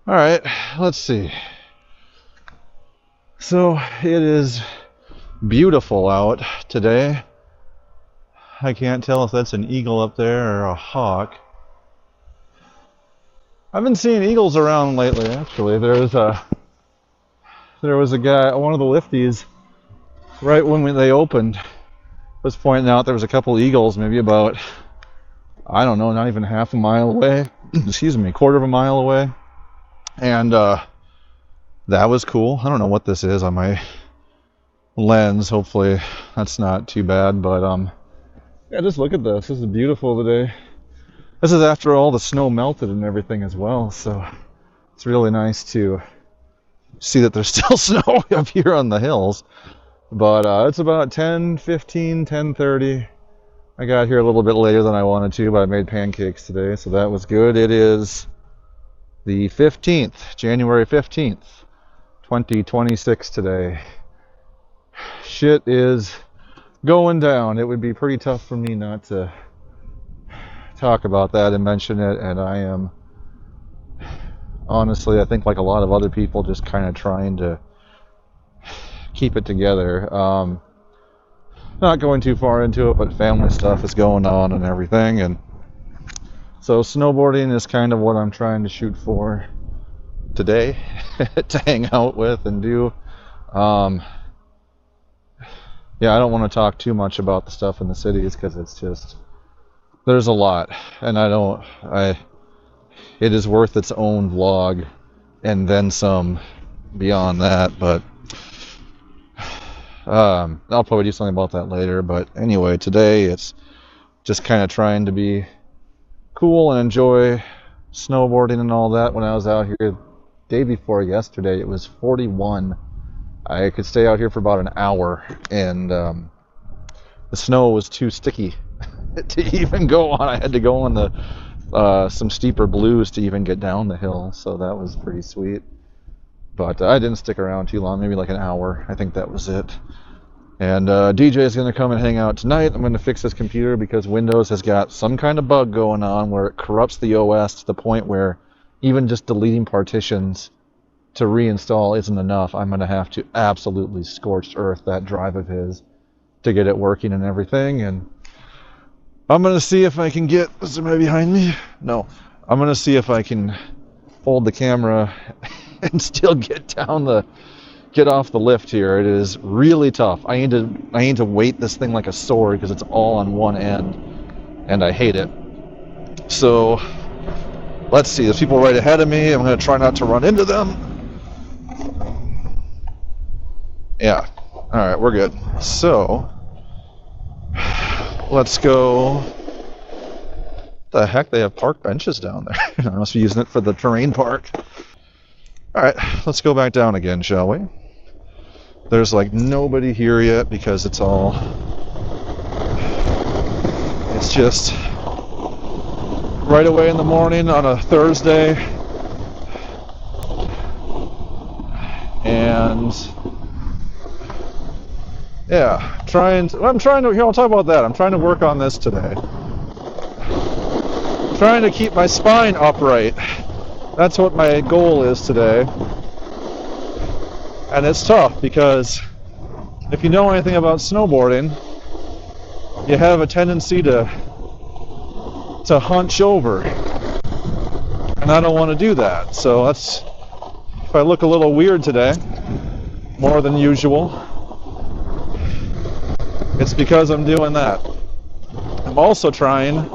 All right, let's see. So it is beautiful out today. I can't tell if that's an eagle up there or a hawk. I've been seeing eagles around lately, actually. There was a guy, one of the lifties, right when they opened, was pointing out there was a couple eagles, maybe about, I don't know, not even half a mile away. Excuse me, quarter of a mile away. And that was cool. I don't know what this is on my lens. Hopefully that's not too bad, but yeah, just look at this. This is beautiful today. This is after all the snow melted and everything as well, so it's really nice to see that there's still snow up here on the hills. But it's about 10:15, 10:30. I got here a little bit later than I wanted to, but I made pancakes today, so that was good. It is the 15th, January 15th, 2026 today. Shit is going down. It would be pretty tough for me not to talk about that and mention it, and I am honestly, I think like a lot of other people, just kind of trying to keep it together. Not going too far into it, but family stuff is going on and everything, and so snowboarding is kind of what I'm trying to shoot for today to hang out with and do. Yeah, I don't want to talk too much about the stuff in the cities because it's just, there's a lot, and it is worth its own vlog and then some beyond that, but I'll probably do something about that later. But anyway, today it's just kind of trying to be cool and enjoy snowboarding and all that. When I was out here day before yesterday, it was 41. I could stay out here for about an hour, and the snow was too sticky to even go on. I had to go on the some steeper blues to even get down the hill, so that was pretty sweet. But I didn't stick around too long, maybe like an hour. I think that was it. And DJ is going to come and hang out tonight. I'm going to fix his computer because Windows has got some kind of bug going on where it corrupts the OS to the point where even just deleting partitions to reinstall isn't enough. I'm going to have to absolutely scorched earth that drive of his to get it working and everything. And I'm going to see if I can get... Is somebody behind me? No. I'm going to see if I can hold the camera and still get off the lift here. It is really tough. I need to weight this thing like a sword because it's all on one end, and I hate it. So let's see. There's people right ahead of me. I'm going to try not to run into them. Yeah. All right, we're good. So let's go. What the heck? They have park benches down there. I must be using it for the terrain park. All right, let's go back down again, shall we? There's like nobody here yet because it's just right away in the morning on a Thursday, and yeah, I'll talk about that. I'm trying to work on this today. I'm trying to keep my spine upright. That's what my goal is today. And it's tough because if you know anything about snowboarding, you have a tendency to hunch over. And I don't want to do that. So if I look a little weird today, more than usual, it's because I'm doing that. I'm also trying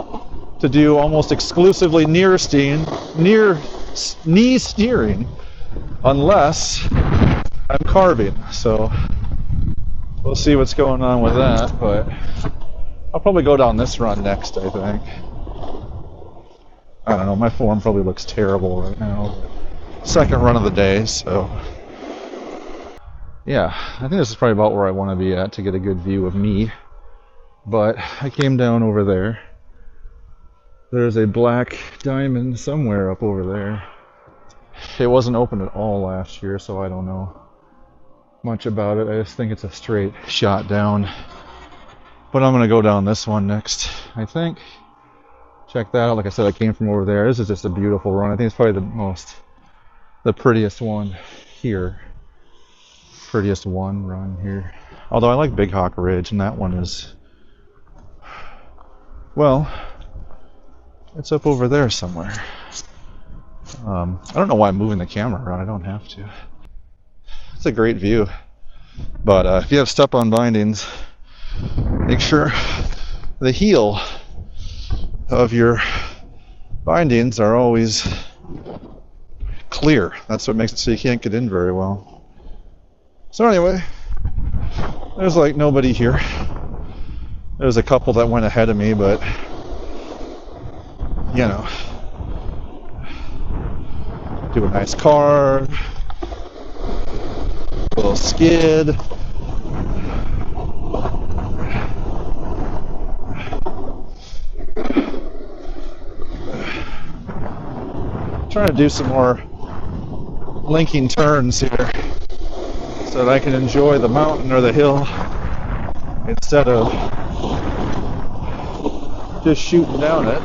to do almost exclusively knee steering, unless I'm carving. So we'll see what's going on with that, but I'll probably go down this run next, I think. I don't know, my form probably looks terrible right now. Second run of the day, so yeah, I think this is probably about where I want to be at to get a good view of me. But I came down over there. There's a black diamond somewhere up over there. It wasn't open at all last year, so I don't know much about it. I just think it's a straight shot down. But I'm going to go down this one next, I think. Check that out. Like I said, I came from over there. This is just a beautiful run. I think it's probably the most the prettiest one here. Prettiest one run here. Although I like Big Hawk Ridge, and that one is, well, it's up over there somewhere. I don't know why I'm moving the camera around. I don't have to. It's a great view. But if you have step-on bindings, make sure the heel of your bindings are always clear. That's what makes it so you can't get in very well. So anyway, there's like nobody here. There's a couple that went ahead of me, but you know, do a nice carve, a little skid. Trying to do some more linking turns here so that I can enjoy the mountain or the hill instead of just shooting down it.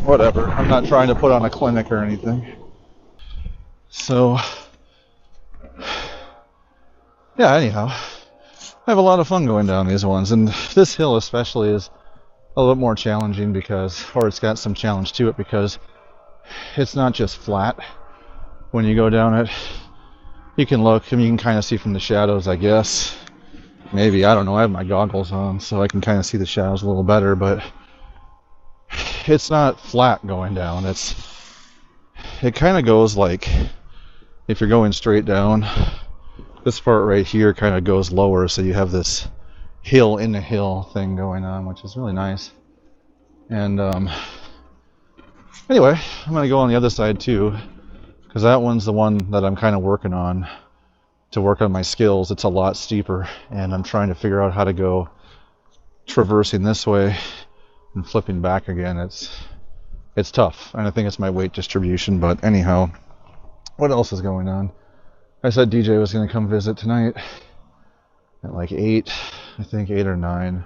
Whatever, I'm not trying to put on a clinic or anything. So yeah, anyhow, I have a lot of fun going down these ones, and this hill especially is a little bit more challenging because, or it's got some challenge to it because it's not just flat. When you go down it, you can look, and you can kind of see from the shadows, I guess. Maybe, I don't know, I have my goggles on, so I can kind of see the shadows a little better, but it's not flat going down. It kind of goes like, if you're going straight down, this part right here kind of goes lower, so you have this hill in the hill thing going on, which is really nice. And anyway, I'm going to go on the other side too, because that one's the one that I'm kind of working on to work on my skills. It's a lot steeper, and I'm trying to figure out how to go traversing this way and flipping back again. It's tough, and I think it's my weight distribution. But anyhow, what else is going on? I said DJ was going to come visit tonight at like 8, I think 8 or 9,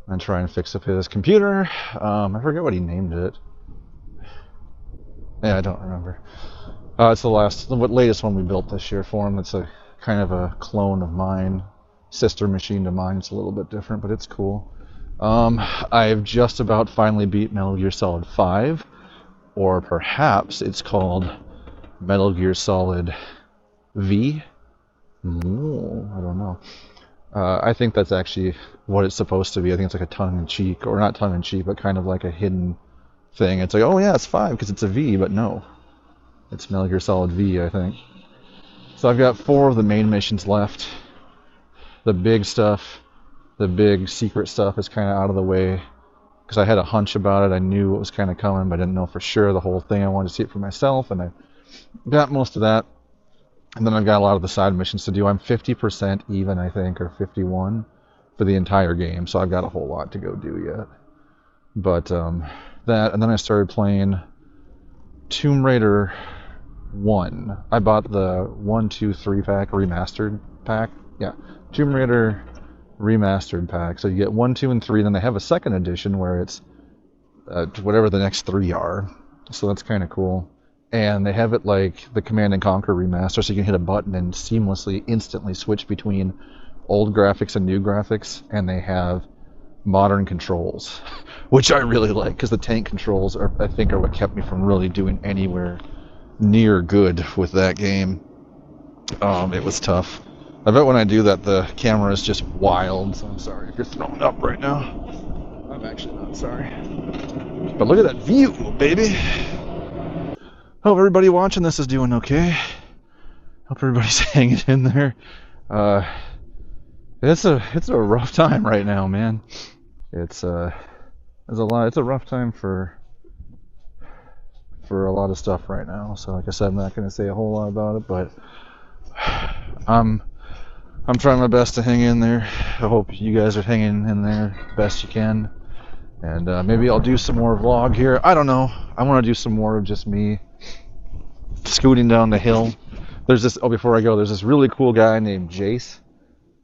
and try and fix up his computer. I forget what he named it. Yeah, I don't remember. It's the latest one we built this year for him. It's a kind of a clone of mine, sister machine to mine. It's a little bit different, but it's cool. I've just about finally beat Metal Gear Solid 5, or perhaps it's called Metal Gear Solid V? Ooh, I don't know. I think that's actually what it's supposed to be. I think it's like a tongue-in-cheek, or not tongue-in-cheek, but kind of like a hidden thing. It's like, oh yeah, it's 5 because it's a V, but no. It's Metal Gear Solid V, I think. So I've got 4 of the main missions left. The big stuff, the big secret stuff is kind of out of the way, because I had a hunch about it. I knew it was kind of coming, but I didn't know for sure the whole thing. I wanted to see it for myself, and I got most of that. And then I've got a lot of the side missions to do. I'm 50% even, I think, or 51 for the entire game, so I've got a whole lot to go do yet. But that, and then I started playing Tomb Raider 1. I bought the 1, 2, 3 pack remastered pack. Yeah, Tomb Raider remastered pack. So you get 1, 2, and 3. Then they have a second edition where it's whatever the next 3 are. So that's kind of cool. And they have it like the Command and Conquer remaster, so you can hit a button and seamlessly, instantly switch between old graphics and new graphics. And they have modern controls, which I really like, because the tank controls are, I think, are what kept me from really doing anywhere near good with that game. It was tough. I bet when I do that, the camera is just wild. So I'm sorry if you're thrown up right now. I'm actually not sorry. But look at that view, baby. Hope everybody watching this is doing okay. Hope everybody's hanging in there. It's a rough time right now, man. It's a rough time for a lot of stuff right now. So like I said, I'm not going to say a whole lot about it, but I'm trying my best to hang in there. I hope you guys are hanging in there best you can. And maybe I'll do some more vlog here. I don't know. I want to do some more of just me scooting down the hill. There's this, before I go, there's this really cool guy named Jace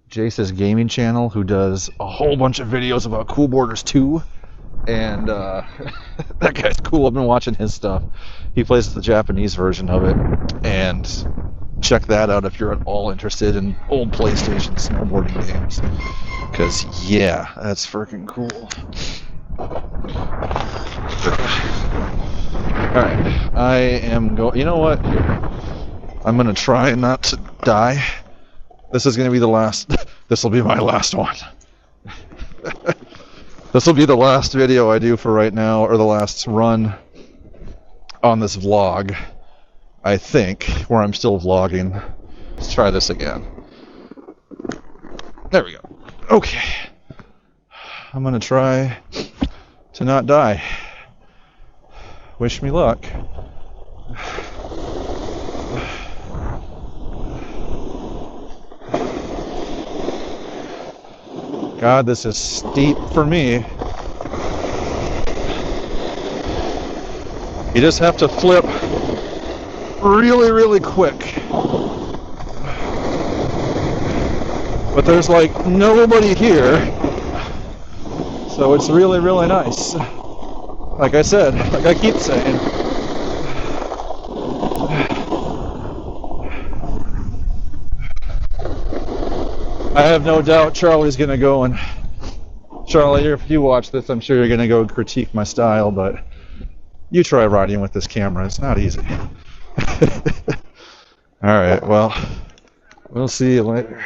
Jace's gaming channel, who does a whole bunch of videos about Cool Boarders 2. And that guy's cool. I've been watching his stuff. He plays the Japanese version of it. And check that out if you're at all interested in old PlayStation snowboarding games. Because, yeah, that's freaking cool. Alright, I am going... You know what? I'm going to try not to die. This is going to be the last... This will be my last one. This will be the last video I do for right now, or the last run on this vlog, I think, where I'm still vlogging. Let's try this again. There we go. Okay. I'm going to try to not die. Wish me luck. God, this is steep for me. You just have to flip really, really quick. But there's like nobody here. So it's really, really nice. Like I said, like I keep saying. I have no doubt Charlie's going to go and... Charlie, if you watch this, I'm sure you're going to go critique my style, but you try riding with this camera. It's not easy. Alright, well, we'll see you later.